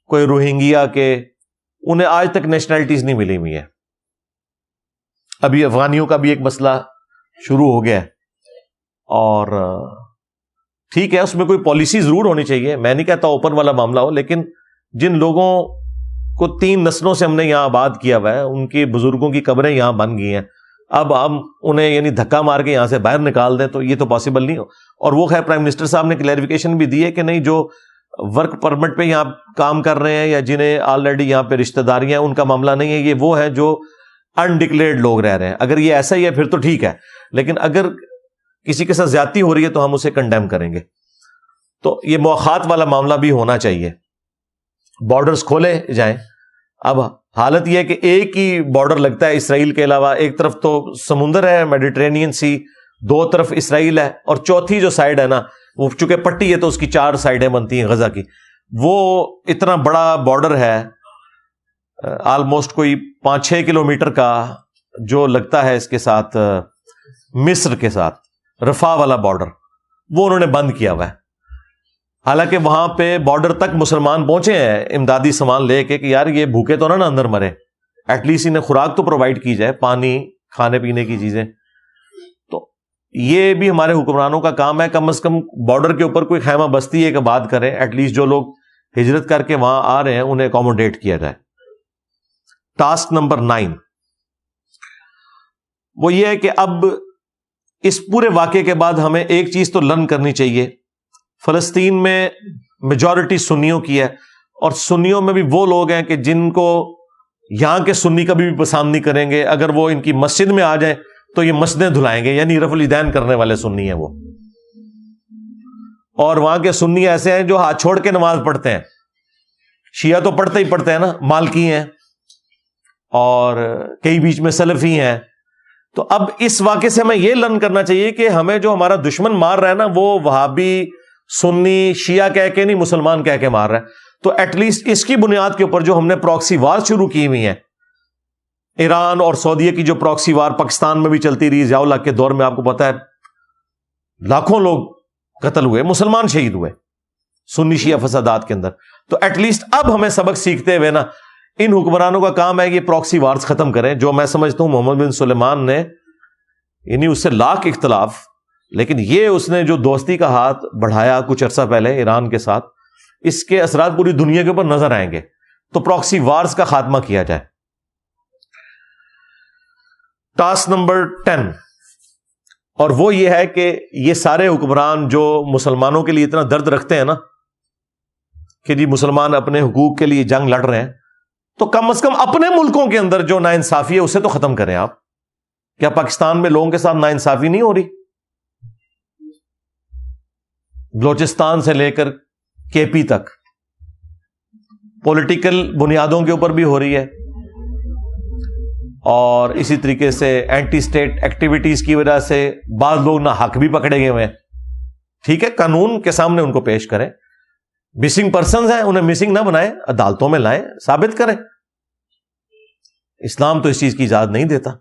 کوئی روہنگیا کے، انہیں آج تک نیشنلٹیز نہیں ملی ہوئی ہیں۔ ابھی افغانیوں کا بھی ایک مسئلہ شروع ہو گیا ہے، اور ٹھیک ہے اس میں کوئی پالیسی ضرور ہونی چاہیے، میں نہیں کہتا اوپن والا معاملہ ہو، لیکن جن لوگوں کو 3 نسلوں سے ہم نے یہاں آباد کیا ہوا ہے، ان کے بزرگوں کی قبریں یہاں بن گئی ہیں، اب ہم انہیں یعنی دھکا مار کے یہاں سے باہر نکال دیں تو یہ تو پاسبل نہیں ہو۔ اور وہ خیر پرائم منسٹر صاحب نے کلیریفیکیشن بھی دی ہے کہ نہیں، جو ورک پرمٹ پہ یہاں کام کر رہے ہیں یا جنہیں آلریڈی یہاں پہ رشتہ داریاں ہیں، ان کا معاملہ نہیں ہے، یہ وہ ہے جو انڈکلیئرڈ لوگ رہ رہے ہیں۔ اگر یہ ایسا ہی ہے پھر تو ٹھیک ہے، لیکن اگر کسی کے ساتھ زیادتی ہو رہی ہے تو ہم اسے کنڈیم کریں گے۔ تو یہ مواخات والا معاملہ بھی ہونا چاہیے، بارڈرز کھولے جائیں۔ اب حالت یہ ہے کہ ایک ہی بارڈر لگتا ہے اسرائیل کے علاوہ، ایک طرف تو سمندر ہے میڈیٹرینین سی، 2 طرف اسرائیل ہے، اور چوتھی جو سائڈ ہے نا وہ چونکہ پٹی ہے تو اس کی 4 سائڈیں بنتی ہیں غزہ کی، وہ اتنا بڑا بارڈر ہے، آلموسٹ کوئی 5-6 کلومیٹر کا جو لگتا ہے اس کے ساتھ مصر کے ساتھ رفح والا بارڈر، وہ انہوں نے بند کیا ہوا ہے۔ حالانکہ وہاں پہ بارڈر تک مسلمان پہنچے ہیں امدادی سامان لے کے کہ یار یہ بھوکے تو نہ اندر مرے، ایٹ لیسٹ انہیں خوراک تو پرووائڈ کی جائے، پانی، کھانے پینے کی چیزیں۔ تو یہ بھی ہمارے حکمرانوں کا کام ہے، کم از کم بارڈر کے اوپر کوئی خیمہ بستی ایک آباد کریں، ایٹ لیسٹ جو لوگ ہجرت کر کے وہاں آ رہے ہیں انہیں اکوموڈیٹ کیا جائے۔ ٹاسک نمبر 9 وہ یہ ہے کہ اب اس پورے واقعے کے بعد ہمیں ایک چیز تو لرن کرنی چاہیے۔ فلسطین میں میجورٹی سنیوں کی ہے، اور سنیوں میں بھی وہ لوگ ہیں کہ جن کو یہاں کے سنی کبھی بھی پسند نہیں کریں گے، اگر وہ ان کی مسجد میں آ جائیں تو یہ مسجدیں دھلائیں گے، یعنی رفع الیدین کرنے والے سنی ہیں وہ۔ اور وہاں کے سنی ایسے ہیں جو ہاتھ چھوڑ کے نماز پڑھتے ہیں، شیعہ تو پڑھتے ہی پڑھتے ہیں نا، مالکی ہیں اور کئی بیچ میں سلفی ہیں۔ تو اب اس واقعے سے ہمیں یہ لرن کرنا چاہیے کہ ہمیں جو ہمارا دشمن مار رہا ہے نا وہ وہابی، سنی، شیعہ کہہ کے نہیں، مسلمان کہہ کے مار رہا ہے، تو ایٹ لیسٹ اس کی بنیاد کے اوپر جو ہم نے پراکسی وار شروع کی ہوئی ہیں، ایران اور سعودیہ کی جو پراکسی وار پاکستان میں بھی چلتی رہی، ضیاء الحق کے دور میں آپ کو پتا ہے لاکھوں لوگ قتل ہوئے، مسلمان شہید ہوئے سنی شیعہ فسادات کے اندر، تو ایٹ لیسٹ اب ہمیں سبق سیکھتے ہوئے نا ان حکمرانوں کا کام ہے کہ یہ پراکسی وارز ختم کریں، جو میں سمجھتا ہوں محمد بن سلیمان نے، یعنی اس سے لاکھ اختلاف، لیکن یہ اس نے جو دوستی کا ہاتھ بڑھایا کچھ عرصہ پہلے ایران کے ساتھ، اس کے اثرات پوری دنیا کے اوپر نظر آئیں گے، تو پراکسی وارز کا خاتمہ کیا جائے۔ ٹاسک نمبر 10، اور وہ یہ ہے کہ یہ سارے حکمران جو مسلمانوں کے لیے اتنا درد رکھتے ہیں نا کہ جی مسلمان اپنے حقوق کے لیے جنگ لڑ رہے ہیں، تو کم از کم اپنے ملکوں کے اندر جو ناانصافی ہے اسے تو ختم کریں آپ. کیا پاکستان میں لوگوں کے ساتھ ناانصافی نہیں ہو رہی؟ بلوچستان سے لے کر کے پی تک پولیٹیکل بنیادوں کے اوپر بھی ہو رہی ہے، اور اسی طریقے سے اینٹی اسٹیٹ ایکٹیویٹیز کی وجہ سے بعض لوگ نہ حق بھی پکڑے گئے ہوئے ہیں. ٹھیک ہے، قانون کے سامنے ان کو پیش کریں. مسنگ پرسنز ہیں، انہیں مسنگ نہ بنائیں، عدالتوں میں لائیں، ثابت کریں. اسلام تو اس چیز کی اجازت نہیں دیتا.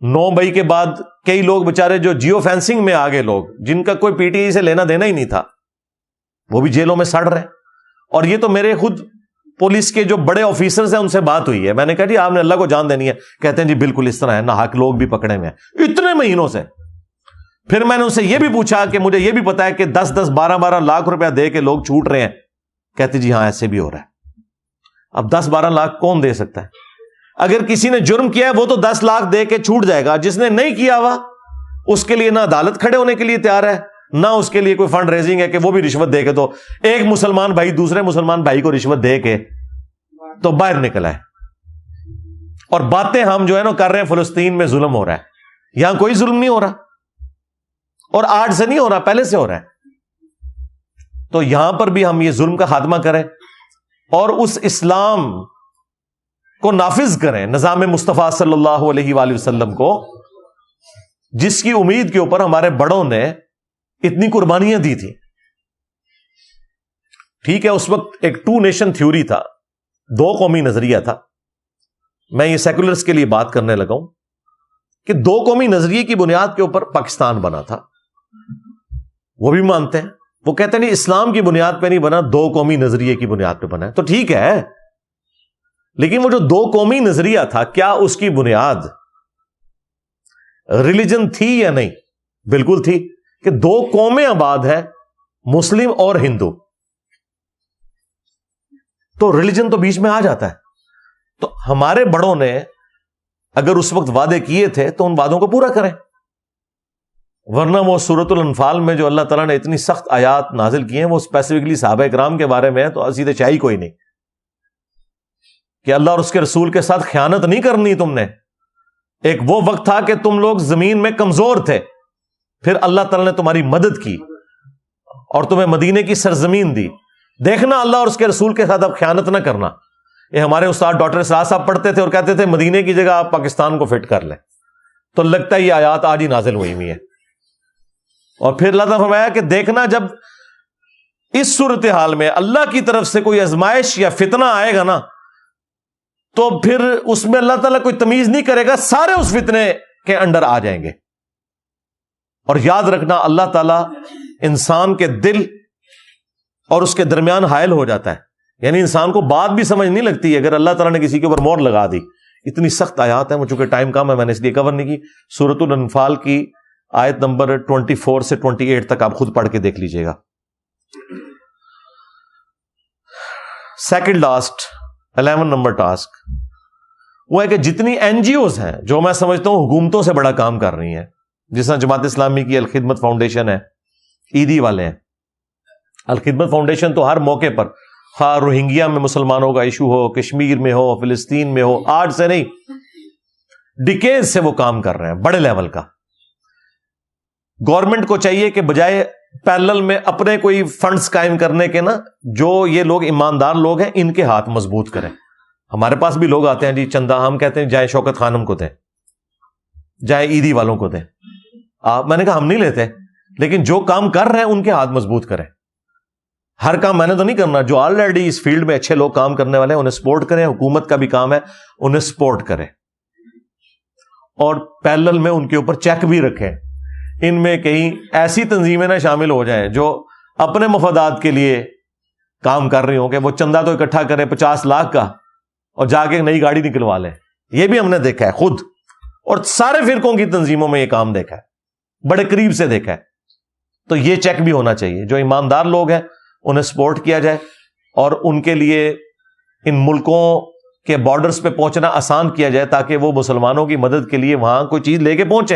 9 مئی کے بعد کئی لوگ بےچارے جو جیو فینسنگ میں آگے لوگ جن کا کوئی پی ٹی آئی سے لینا دینا ہی نہیں تھا، وہ بھی جیلوں میں سڑ رہے ہیں. اور یہ تو میرے خود پولیس کے جو بڑے آفیسرز ہیں ان سے بات ہوئی ہے، میں نے کہا جی آپ نے اللہ کو جان دینی ہے، کہتے ہیں جی بالکل اس طرح ہے، نہ حق لوگ بھی پکڑے ہوئے ہیں اتنے مہینوں سے. پھر میں نے ان سے یہ بھی پوچھا کہ مجھے یہ بھی پتا ہے کہ 10-10 12-12 لاکھ روپیہ دے کے لوگ چھوٹ رہے ہیں، کہتے جی ہاں ایسے بھی ہو رہا ہے. اب 10-12 لاکھ کون دے سکتا ہے؟ اگر کسی نے جرم کیا ہے وہ تو 10 لاکھ دے کے چھوٹ جائے گا، جس نے نہیں کیا ہوا اس کے لیے نہ عدالت کھڑے ہونے کے لیے تیار ہے، نہ اس کے لیے کوئی فنڈ ریزنگ ہے کہ وہ بھی رشوت دے کے. تو ایک مسلمان بھائی دوسرے مسلمان بھائی کو رشوت دے کے تو باہر نکلا ہے. اور باتیں ہم جو ہے نا کر رہے ہیں فلسطین میں ظلم ہو رہا ہے، یہاں کوئی ظلم نہیں ہو رہا، اور آج سے نہیں ہو رہا، پہلے سے ہو رہا ہے. تو یہاں پر بھی ہم یہ ظلم کا خاتمہ کریں اور اس اسلام کو نافذ کریں، نظام مصطفیٰ صلی اللہ علیہ وآلہ وسلم کو، جس کی امید کے اوپر ہمارے بڑوں نے اتنی قربانیاں دی تھی. ٹھیک ہے، اس وقت ایک 2 نیشن تھیوری تھا، 2 قومی نظریہ تھا. میں یہ سیکولرز کے لیے بات کرنے لگا ہوں کہ 2 قومی نظریے کی بنیاد کے اوپر پاکستان بنا تھا. وہ بھی مانتے ہیں، وہ کہتے ہیں نہیں اسلام کی بنیاد پہ نہیں بنا، 2 قومی نظریے کی بنیاد پہ بنا ہے. تو ٹھیک ہے، لیکن وہ جو 2 قومی نظریہ تھا، کیا اس کی بنیاد ریلیجن تھی یا نہیں؟ بالکل تھی، کہ 2 قومیں آباد ہے، مسلم اور ہندو، تو ریلیجن تو بیچ میں آ جاتا ہے. تو ہمارے بڑوں نے اگر اس وقت وعدے کیے تھے تو ان وعدوں کو پورا کریں، ورنہ وہ سورۃ الانفال میں جو اللہ تعالیٰ نے اتنی سخت آیات نازل کی ہیں وہ اسپیسیفکلی صحابہ کرام کے بارے میں ہے، تو سیدھے چاہیے کوئی نہیں کہ اللہ اور اس کے رسول کے ساتھ خیانت نہیں کرنی تم نے. ایک وہ وقت تھا کہ تم لوگ زمین میں کمزور تھے، پھر اللہ تعالیٰ نے تمہاری مدد کی اور تمہیں مدینے کی سرزمین دی. دیکھنا اللہ اور اس کے رسول کے ساتھ اب خیانت نہ کرنا. یہ ہمارے استاد ڈاکٹر اسرار صاحب پڑھتے تھے اور کہتے تھے مدینے کی جگہ آپ پاکستان کو فٹ کر لیں، تو لگتا ہے یہ آیات آج ہی نازل ہوئی ہوئی ہے. اور پھر اللہ تعالیٰ نے فرمایا کہ دیکھنا جب اس صورتحال میں اللہ کی طرف سے کوئی آزمائش یا فتنہ آئے گا نا، تو پھر اس میں اللہ تعالیٰ کوئی تمیز نہیں کرے گا، سارے اس فتنے کے انڈر آ جائیں گے. اور یاد رکھنا اللہ تعالیٰ انسان کے دل اور اس کے درمیان حائل ہو جاتا ہے، یعنی انسان کو بات بھی سمجھ نہیں لگتی اگر اللہ تعالیٰ نے کسی کے اوپر مور لگا دی. اتنی سخت آیات ہیں، وہ چونکہ ٹائم کم ہے میں نے اس لیے کور نہیں کی. سورۃ الانفال کی آیت نمبر 24 سے 28 تک آپ خود پڑھ کے دیکھ لیجئے گا. سیکنڈ لاسٹ 11 نمبر ٹاسک وہ ہے کہ جتنی این جی اوز ہیں جو میں سمجھتا ہوں حکومتوں سے بڑا کام کر رہی ہیں، جس طرح جماعت اسلامی کی الخدمت فاؤنڈیشن ہے، عیدی والے ہیں. الخدمت فاؤنڈیشن تو ہر موقع پر، خواہ روہنگیا میں مسلمانوں کا ایشو ہو، کشمیر میں ہو، فلسطین میں ہو، آج سے نہیں ڈیکیز سے وہ کام کر رہے ہیں بڑے لیول کا. گورنمنٹ کو چاہیے کہ بجائے پیرلل میں اپنے کوئی فنڈز قائم کرنے کے نا، جو یہ لوگ ایماندار لوگ ہیں ان کے ہاتھ مضبوط کریں. ہمارے پاس بھی لوگ آتے ہیں جی چندہ، ہم کہتے ہیں جائے شوکت خانم کو دیں، جائے عیدی والوں کو دیں. میں نے کہا ہم نہیں لیتے، لیکن جو کام کر رہے ہیں ان کے ہاتھ مضبوط کریں. ہر کام میں نے تو نہیں کرنا، جو آلریڈی اس فیلڈ میں اچھے لوگ کام کرنے والے ہیں انہیں سپورٹ کریں. حکومت کا بھی کام ہے انہیں سپورٹ کریں، اور پیرلل میں ان کے اوپر چیک بھی رکھیں. ان میں کہیں ایسی تنظیمیں نہ شامل ہو جائیں جو اپنے مفادات کے لیے کام کر رہی ہوں کہ وہ چندہ تو اکٹھا کریں 50 لاکھ کا اور جا کے نئی گاڑی نکلوا لیں. یہ بھی ہم نے دیکھا ہے خود، اور سارے فرقوں کی تنظیموں میں یہ کام دیکھا ہے، بڑے قریب سے دیکھا ہے. تو یہ چیک بھی ہونا چاہیے، جو ایماندار لوگ ہیں انہیں سپورٹ کیا جائے، اور ان کے لیے ان ملکوں کہ بارڈرز پہ پہنچنا آسان کیا جائے تاکہ وہ مسلمانوں کی مدد کے لیے وہاں کوئی چیز لے کے پہنچے.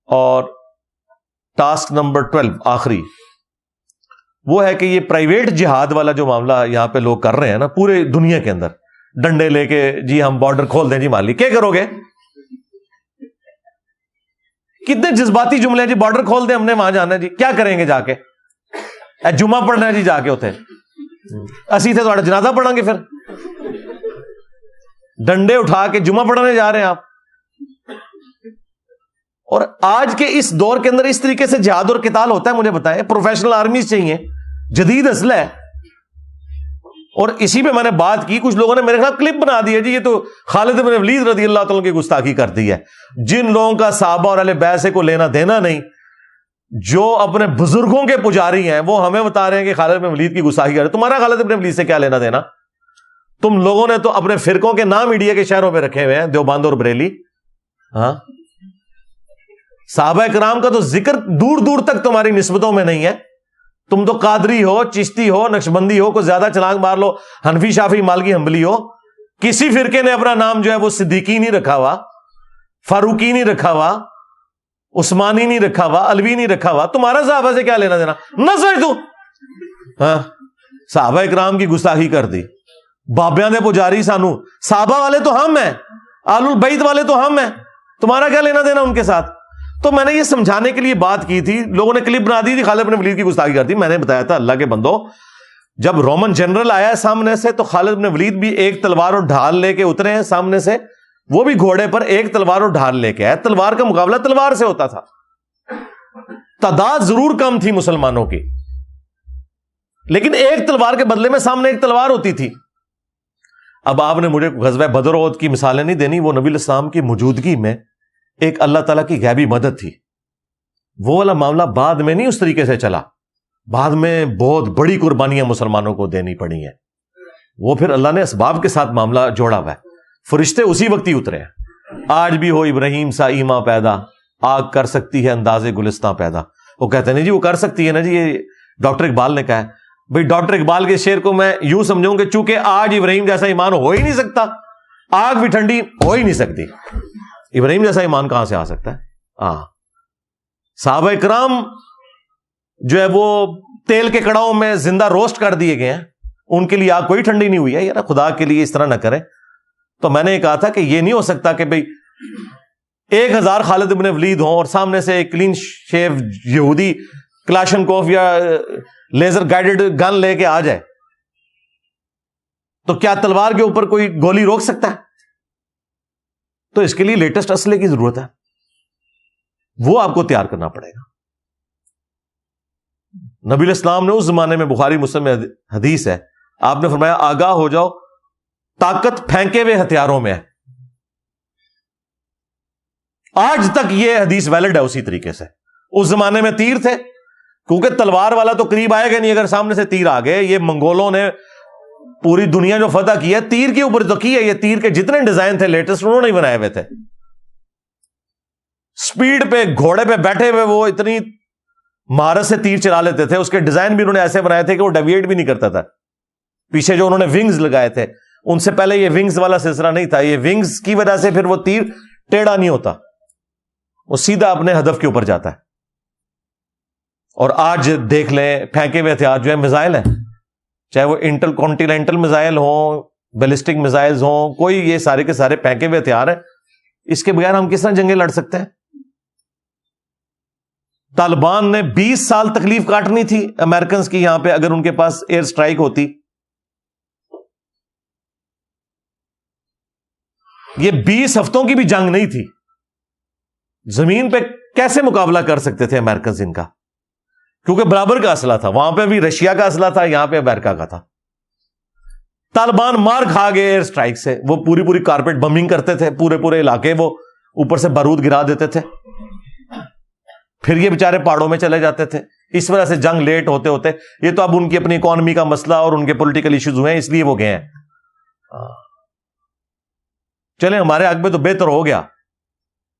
اور ٹاسک نمبر 12 آخری وہ ہے کہ یہ پرائیویٹ جہاد والا جو معاملہ یہاں پہ لوگ کر رہے ہیں نا پورے دنیا کے اندر, ڈنڈے لے کے جی ہم بارڈر کھول دیں جی مالی, کیا کرو گے؟ کتنے جذباتی جملے ہیں جی, بارڈر کھول دیں ہم نے وہاں جانا ہے جی, کیا کریں گے جا کے؟ جمعہ پڑھنا ہے جی جا کے اتنے, اسی تھے تھوڑا جنازہ پڑھیں گے, پھر ڈنڈے اٹھا کے جمعہ پڑھانے جا رہے ہیں آپ. اور آج کے اس دور کے اندر اس طریقے سے جہاد اور قتال ہوتا ہے؟ مجھے بتائیں, پروفیشنل آرمیز چاہیے, جدید اسلحہ ہے. اور اسی پہ میں نے بات کی, کچھ لوگوں نے میرے خلاف کلپ بنا دی ہے جی یہ تو خالد بن ولید رضی اللہ تعالیٰ کی گستاخی کر دی ہے. جن لوگوں کا صحابہ اور اہل بیت سے کوئی لینا دینا نہیں, جو اپنے بزرگوں کے پجاری ہیں, وہ ہمیں بتا رہے ہیں کہ خالد بن ولید کی گستاخی کر رہے ہیں. تمہارا خالد بن ولید سے کیا لینا دینا؟ تم لوگوں نے تو اپنے فرقوں کے نام انڈیا کے شہروں میں رکھے ہوئے ہیں, دیوبند اور بریلی. ہاں, صحابہ کرام کا تو ذکر دور دور تک تمہاری نسبتوں میں نہیں ہے. تم تو قادری ہو, چشتی ہو, نقشبندی ہو, کوئی زیادہ چھلانگ مار لو, حنفی شافعی مالکی حنبلی ہو, کسی فرقے نے اپنا نام جو ہے وہ صدیقی نہیں رکھا ہوا, فاروقی نہیں رکھا ہوا, عثمانی نہیں رکھا ہوا, علوی نہیں رکھا ہوا. تمہارا صحابہ سے کیا لینا دینا؟ نہ سمجھ تو. ہاں, صحابہ کرام کی گستاخی کر دی, بابیاں دے پجاری سانو, صحابہ والے تو ہم ہیں, آل البیت والے تو ہم ہیں, تمہارا کیا لینا دینا ان کے ساتھ؟ تو میں نے یہ سمجھانے کے لیے بات کی تھی, لوگوں نے کلپ بنا دی تھی خالد بن ولید کی گستاخی کر دی. میں نے بتایا تھا اللہ کے بندو, جب رومن جنرل آیا ہے سامنے سے تو خالد بن ولید بھی ایک تلوار اور ڈھال لے کے اترے ہیں سامنے سے, وہ بھی گھوڑے پر ایک تلوار اور ڈھال لے کے آئے. تلوار کا مقابلہ تلوار سے ہوتا تھا, تعداد ضرور کم تھی مسلمانوں کی, لیکن ایک تلوار کے بدلے میں سامنے ایک تلوار ہوتی تھی. اب آپ نے مجھے غزوہ بدر و احد کی مثالیں نہیں دینی, وہ نبی الاسلام کی موجودگی میں ایک اللہ تعالیٰ کی غیبی مدد تھی. وہ والا معاملہ بعد میں نہیں اس طریقے سے چلا, بعد میں بہت بڑی قربانیاں مسلمانوں کو دینی پڑی ہیں. وہ پھر اللہ نے اسباب کے ساتھ معاملہ جوڑا ہوا ہے, فرشتے اسی وقت ہی اترے ہیں. آج بھی ہو ابراہیم سا ایما پیدا, آگ کر سکتی ہے انداز گلستاں پیدا. وہ کہتے ہیں جی وہ کر سکتی ہے نا جی, یہ ڈاکٹر اقبال نے کہا ہے. بھئی ڈاکٹر اقبال کے شعر کو میں یوں سمجھوں کہ چونکہ آج ابراہیم جیسا ایمان ہو ہی نہیں سکتا, آگ بھی ٹھنڈی ہو ہی نہیں سکتی, ابراہیم جیسا ایمان کہاں سے آ سکتا ہے؟ ہاں, صحابہ کرام جو ہے وہ تیل کے کڑاؤں میں زندہ روسٹ کر دیے گئے ہیں, ان کے لیے آگ کوئی ٹھنڈی نہیں ہوئی ہے. یار خدا کے لیے اس طرح نہ کریں. تو میں نے کہا تھا کہ یہ نہیں ہو سکتا کہ بھئی 1000 خالد بن ولید ہوں اور سامنے سے ایک کلین شیو یہودی کلاشنکوف یا لیزر گائیڈڈ گن لے کے آ جائے, تو کیا تلوار کے اوپر کوئی گولی روک سکتا ہے؟ تو اس کے لیے لیٹسٹ اسلحے کی ضرورت ہے, وہ آپ کو تیار کرنا پڑے گا. نبی الاسلام نے اس زمانے میں, بخاری مسلم میں حدیث ہے, آپ نے فرمایا آگاہ ہو جاؤ, طاقت پھینکے ہوئے ہتھیاروں میں ہے. آج تک یہ حدیث ویلڈ ہے اسی طریقے سے. اس زمانے میں تیر تھے, کیونکہ تلوار والا تو قریب آئے گا نہیں, اگر سامنے سے تیر آ گئے. یہ منگولوں نے پوری دنیا جو فتح کی ہے تیر کے اوپر تو کی ہے. یہ تیر کے جتنے ڈیزائن تھے لیٹسٹ انہوں نے بنائے ہوئے تھے. سپیڈ پہ گھوڑے پہ بیٹھے ہوئے وہ اتنی مہارت سے تیر چلا لیتے تھے. اس کے ڈیزائن بھی انہوں نے ایسے بنائے تھے کہ وہ ڈیویٹ بھی نہیں کرتا تھا. پیچھے جو انہوں نے ونگز لگائے تھے, ان سے پہلے یہ ونگز والا سلسلہ نہیں تھا. یہ ونگز کی وجہ سے پھر وہ تیر ٹیڑھا نہیں ہوتا, وہ سیدھا اپنے ہدف کے اوپر جاتا ہے. اور آج دیکھ لیں پھینکے ہوئے ہتھیار جو ہے میزائل ہیں, چاہے وہ انٹر کانٹیننٹل میزائل ہوں, بیلسٹک میزائلز ہوں, کوئی یہ سارے کے سارے پھینکے ہوئے ہتھیار ہیں. اس کے بغیر ہم کس طرح جنگیں لڑ سکتے ہیں؟ طالبان نے 20 سال تکلیف کاٹنی تھی امریکنز کی یہاں پہ اگر ان کے پاس ایئر سٹرائک ہوتی. یہ 20 ہفتوں کی بھی جنگ نہیں تھی. زمین پہ کیسے مقابلہ کر سکتے تھے امریکنز ان کا؟ کیونکہ برابر کا اسلحہ تھا. وہاں پہ بھی رشیا کا اسلحہ تھا, یہاں پہ امریکہ کا تھا. طالبان مار کھا گئے ایئر سٹرائک سے. وہ پوری کارپیٹ بمبنگ کرتے تھے, پورے علاقے وہ اوپر سے بارود گرا دیتے تھے, پھر یہ بیچارے پہاڑوں میں چلے جاتے تھے. اس وجہ سے جنگ لیٹ ہوتے یہ تو اب ان کی اپنی اکانومی کا مسئلہ اور ان کے پولیٹیکل ایشوز ہوئے ہیں, اس لیے وہ گئے ہیں. چلیں ہمارے حق میں تو بہتر ہو گیا,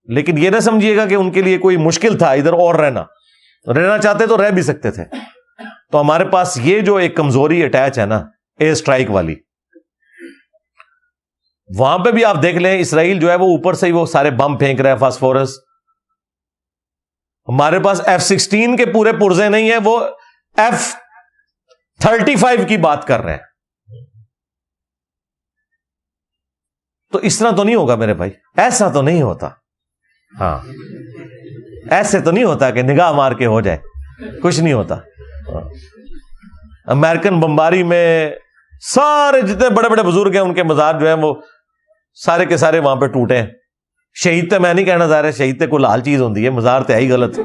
لیکن یہ نہ سمجھیے گا کہ ان کے لیے کوئی مشکل تھا ادھر اور رہنا چاہتے تو رہ بھی سکتے تھے. تو ہمارے پاس یہ جو ایک کمزوری اٹیچ ہے نا, ایر اسٹرائک والی. وہاں پہ بھی آپ دیکھ لیں اسرائیل جو ہے وہ اوپر سے ہی وہ سارے بم پھینک رہا ہے فاسفورس. ہمارے پاس F-16 کے پورے پرزے نہیں ہیں, وہ F-35 کی بات کر رہے ہیں. تو اس طرح تو نہیں ہوگا میرے بھائی, ایسا تو نہیں ہوتا. ہاں ایسے تو نہیں ہوتا کہ نگاہ مار کے ہو جائے, کچھ نہیں ہوتا. امریکن بمباری میں سارے جتنے بڑے بڑے بزرگ ہیں ان کے مزار جو ہیں وہ سارے کے سارے وہاں پہ ٹوٹے ہیں. شہید تے میں نہیں کہنا چاہ رہا, شہید تے کوئی لال چیز ہوتی ہے, مزار تے ہی غلط.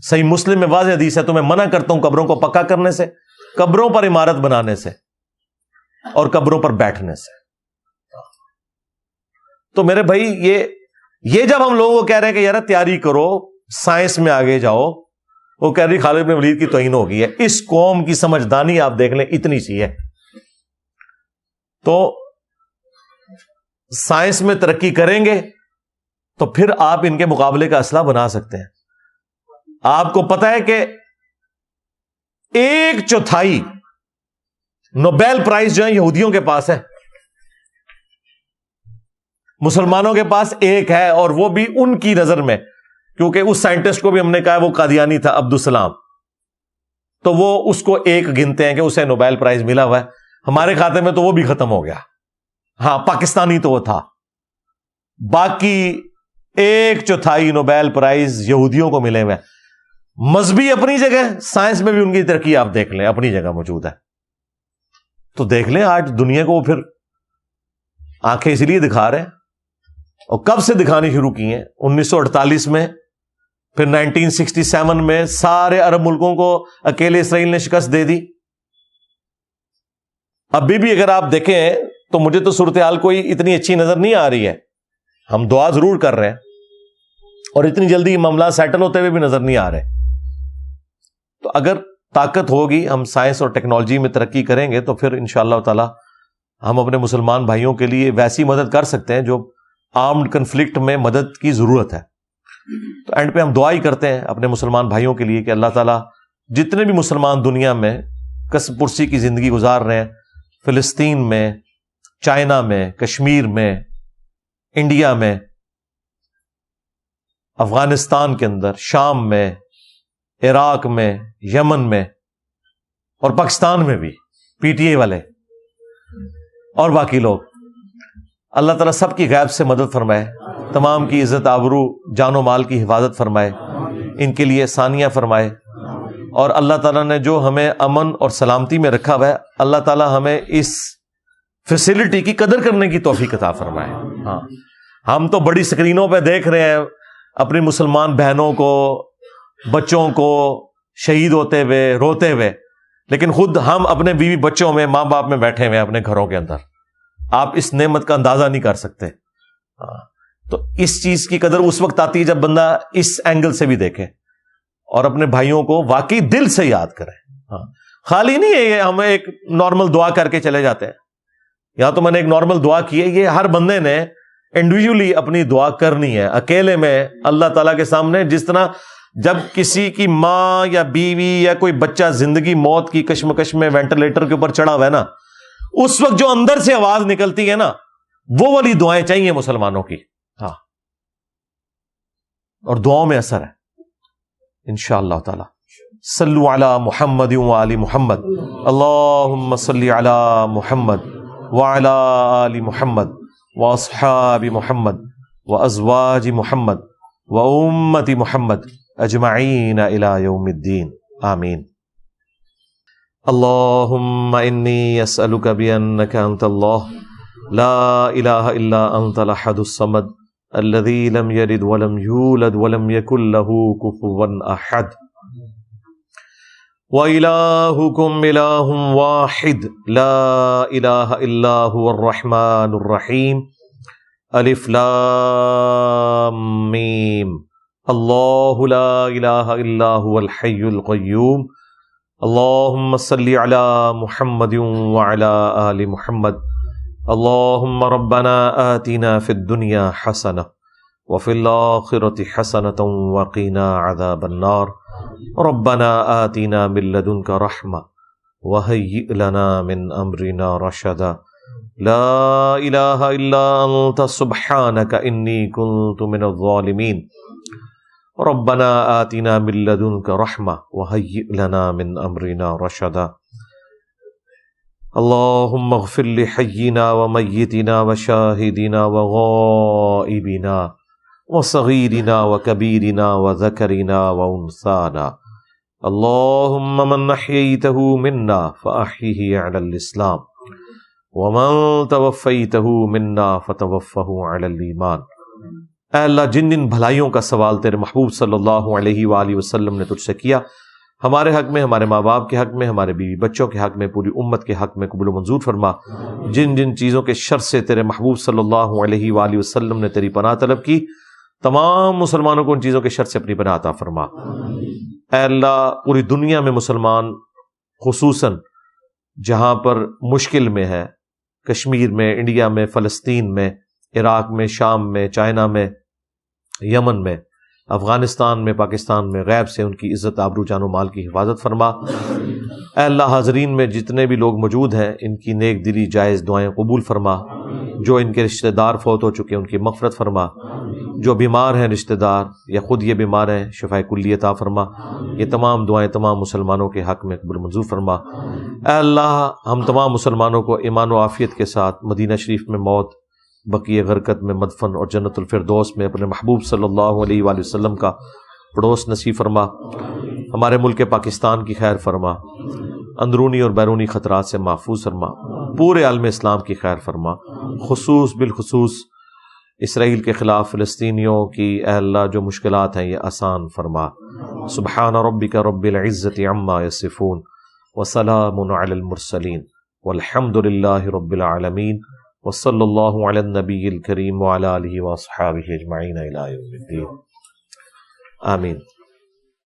صحیح مسلم میں واضح حدیث ہے, تو میں منع کرتا ہوں قبروں کو پکا کرنے سے, قبروں پر عمارت بنانے سے, اور قبروں پر بیٹھنے سے. تو میرے بھائی یہ جب ہم لوگوں کو کہہ رہے ہیں کہ یار تیاری کرو, سائنس میں آگے جاؤ, وہ کہہ رہی خالد بن ولید کی توہین ہو گئی ہے. اس قوم کی سمجھدانی آپ دیکھ لیں اتنی سی ہے. تو سائنس میں ترقی کریں گے تو پھر آپ ان کے مقابلے کا اسلحہ بنا سکتے ہیں. آپ کو پتا ہے کہ 1/4 نوبیل پرائز جو ہے یہودیوں کے پاس ہے, مسلمانوں کے پاس 1 ہے, اور وہ بھی ان کی نظر میں, کیونکہ اس سائنٹسٹ کو بھی ہم نے کہا وہ قادیانی تھا, عبدالسلام, تو وہ اس کو 1 گنتے ہیں کہ اسے نوبیل پرائز ملا ہوا ہے. ہمارے کھاتے میں تو وہ بھی ختم ہو گیا. ہاں پاکستانی تو وہ تھا. باقی 1/4 نوبیل پرائز یہودیوں کو ملے ہوئے. مذہبی اپنی جگہ, سائنس میں بھی ان کی ترقی آپ دیکھ لیں اپنی جگہ موجود ہے. تو دیکھ لیں آج دنیا کو وہ پھر آنکھیں اس لیے دکھا رہے ہیں, اور کب سے دکھانی شروع کی ہیں, 1948 میں, پھر 1967 میں سارے عرب ملکوں کو اکیلے اسرائیل نے شکست دے دی. ابھی بھی اگر آپ دیکھیں تو مجھے تو صورتحال کوئی اتنی اچھی نظر نہیں آ رہی ہے. ہم دعا ضرور کر رہے ہیں, اور اتنی جلدی معاملات سیٹل ہوتے ہوئے بھی نظر نہیں آ رہے. تو اگر طاقت ہوگی, ہم سائنس اور ٹیکنالوجی میں ترقی کریں گے, تو پھر انشاءاللہ تعالی ہم اپنے مسلمان بھائیوں کے لیے ویسی مدد کر سکتے ہیں جو آرمڈ کنفلکٹ میں مدد کی ضرورت ہے. تو اینڈ پہ ہم دعا ہی کرتے ہیں اپنے مسلمان بھائیوں کے لیے کہ اللہ تعالیٰ جتنے بھی مسلمان دنیا میں کسب پرسی کی زندگی گزار رہے ہیں, فلسطین میں, چائنا میں, کشمیر میں, انڈیا میں, افغانستان کے اندر, شام میں, عراق میں, یمن میں, اور پاکستان میں بھی PTI والے اور باقی لوگ, اللہ تعالیٰ سب کی غیب سے مدد فرمائے, تمام کی عزت آبرو جان و مال کی حفاظت فرمائے, ان کے لیے ثانیہ فرمائے. اور اللہ تعالیٰ نے جو ہمیں امن اور سلامتی میں رکھا ہوا ہے, اللہ تعالیٰ ہمیں اس فیسلٹی کی قدر کرنے کی توفیق عطا فرمائے. ہاں ہم تو بڑی اسکرینوں پہ دیکھ رہے ہیں اپنی مسلمان بہنوں کو, بچوں کو شہید ہوتے ہوئے, روتے ہوئے, لیکن خود ہم اپنے بیوی بچوں میں, ماں باپ میں بیٹھے ہوئے اپنے گھروں کے اندر. آپ اس نعمت کا اندازہ نہیں کر سکتے. تو اس چیز کی قدر اس وقت آتی ہے جب بندہ اس اینگل سے بھی دیکھے اور اپنے بھائیوں کو واقعی دل سے یاد کرے. خالی نہیں ہے یہ ہم ایک نارمل دعا کر کے چلے جاتے ہیں. یا تو میں نے ایک نارمل دعا کی ہے, یہ ہر بندے نے انڈیویجولی اپنی دعا کرنی ہے اکیلے میں اللہ تعالیٰ کے سامنے. جس طرح جب کسی کی ماں یا بیوی یا کوئی بچہ زندگی موت کی کشمکش میں وینٹیلیٹر کے اوپر چڑھا ہوا ہے نا, اس وقت جو اندر سے آواز نکلتی ہے نا, وہ والی دعائیں چاہیے مسلمانوں کی. ہاں اور دعاؤں میں اثر ہے انشاءاللہ تعالی. صلو علی محمد وآل محمد, اللہم صلی علی محمد وعلی آل محمد واصحاب محمد وازواج محمد وامت محمد اجمعین الی یوم الدین, آمین. اللہم انی اسألک بانک انت اللہ لا الہ الا انت الاحد الصمد الذی لم یلد ولم یولد ولم یکن له کفوا احد وَإِلَٰهُكُمْ إِلَٰهٌ وَاحِدٌ لَا إِلَٰهَ إِلَّا هُوَ الرَّحْمَٰنُ الرَّحِيمُ الف لام میم. اللہ لا الہ الا هو الحی القیوم. اللہم صلی علی محمد وعلی آل محمد. اللہم ربنا آتنا فی الدنیا حسنہ وفی الآخرۃ حسنۃ وقنا عذاب النار. ربنا آتنا من لدنک رحمہ وهيئ لنا من أمرنا رشدا لا إله إلا أنت سبحانك إني كنت من الظالمين ربنا آتنا من لدنك رحمة وهيئ لنا من أمرنا رشدا اللهم اغفر لحينا وميتنا وشاهدنا وغائبنا وصغيرنا وكبيرنا وذكرنا وأنثانا اللهم من أحييته منا فأحيه على الإسلام ومن توفيته منا فتوفه على الإيمان۔ اے اللہ، جن جن بھلائیوں کا سوال تیرے محبوب صلی اللہ علیہ وآلہ وسلم نے تجھ سے کیا، ہمارے حق میں، ہمارے ماں باپ کے حق میں، ہمارے بیوی بچوں کے حق میں، پوری امت کے حق میں قبول و منظور فرما۔ جن جن چیزوں کے شر سے تیرے محبوب صلی اللہ علیہ وآلہ وسلم نے تیری پناہ طلب کی، تمام مسلمانوں کو ان چیزوں کے شر سے اپنی پناہ عطا فرما۔ اے اللہ، پوری دنیا میں مسلمان، خصوصاً جہاں پر مشکل میں ہے، کشمیر میں، انڈیا میں، فلسطین میں، عراق میں، شام میں، چائنا میں، یمن میں، افغانستان میں، پاکستان میں، غیب سے ان کی عزت، آبرو، جان و مال کی حفاظت فرما۔ اے اللہ، حاضرین میں جتنے بھی لوگ موجود ہیں، ان کی نیک دلی جائز دعائیں قبول فرما۔ جو ان کے رشتہ دار فوت ہو چکے ان کی مغفرت فرما۔ جو بیمار ہیں رشتہ دار یا خود یہ بیمار ہیں، شفاء کلی عطا فرما۔ یہ تمام دعائیں تمام مسلمانوں کے حق میں قبول منظور فرما۔ اے اللہ، ہم تمام مسلمانوں کو ایمان و عافیت کے ساتھ مدینہ شریف میں موت، بقیہ غرقت میں مدفن اور جنت الفردوس میں اپنے محبوب صلی اللہ علیہ وآلہ وسلم کا پڑوس نصیب فرما۔ ہمارے ملک پاکستان کی خیر فرما، اندرونی اور بیرونی خطرات سے محفوظ فرما، پورے عالم اسلام کی خیر فرما، بالخصوص اسرائیل کے خلاف فلسطینیوں کی اے اللہ جو مشکلات ہیں یہ آسان فرما۔ سبحان ربک رب العزت عما یصفون وسلام علی المرسلین والحمد للہ رب العالمین وصلی اللہ علی النبی الکریم وعلی آلہ واصحابہ اجمعین الی یوم الدین، آمین۔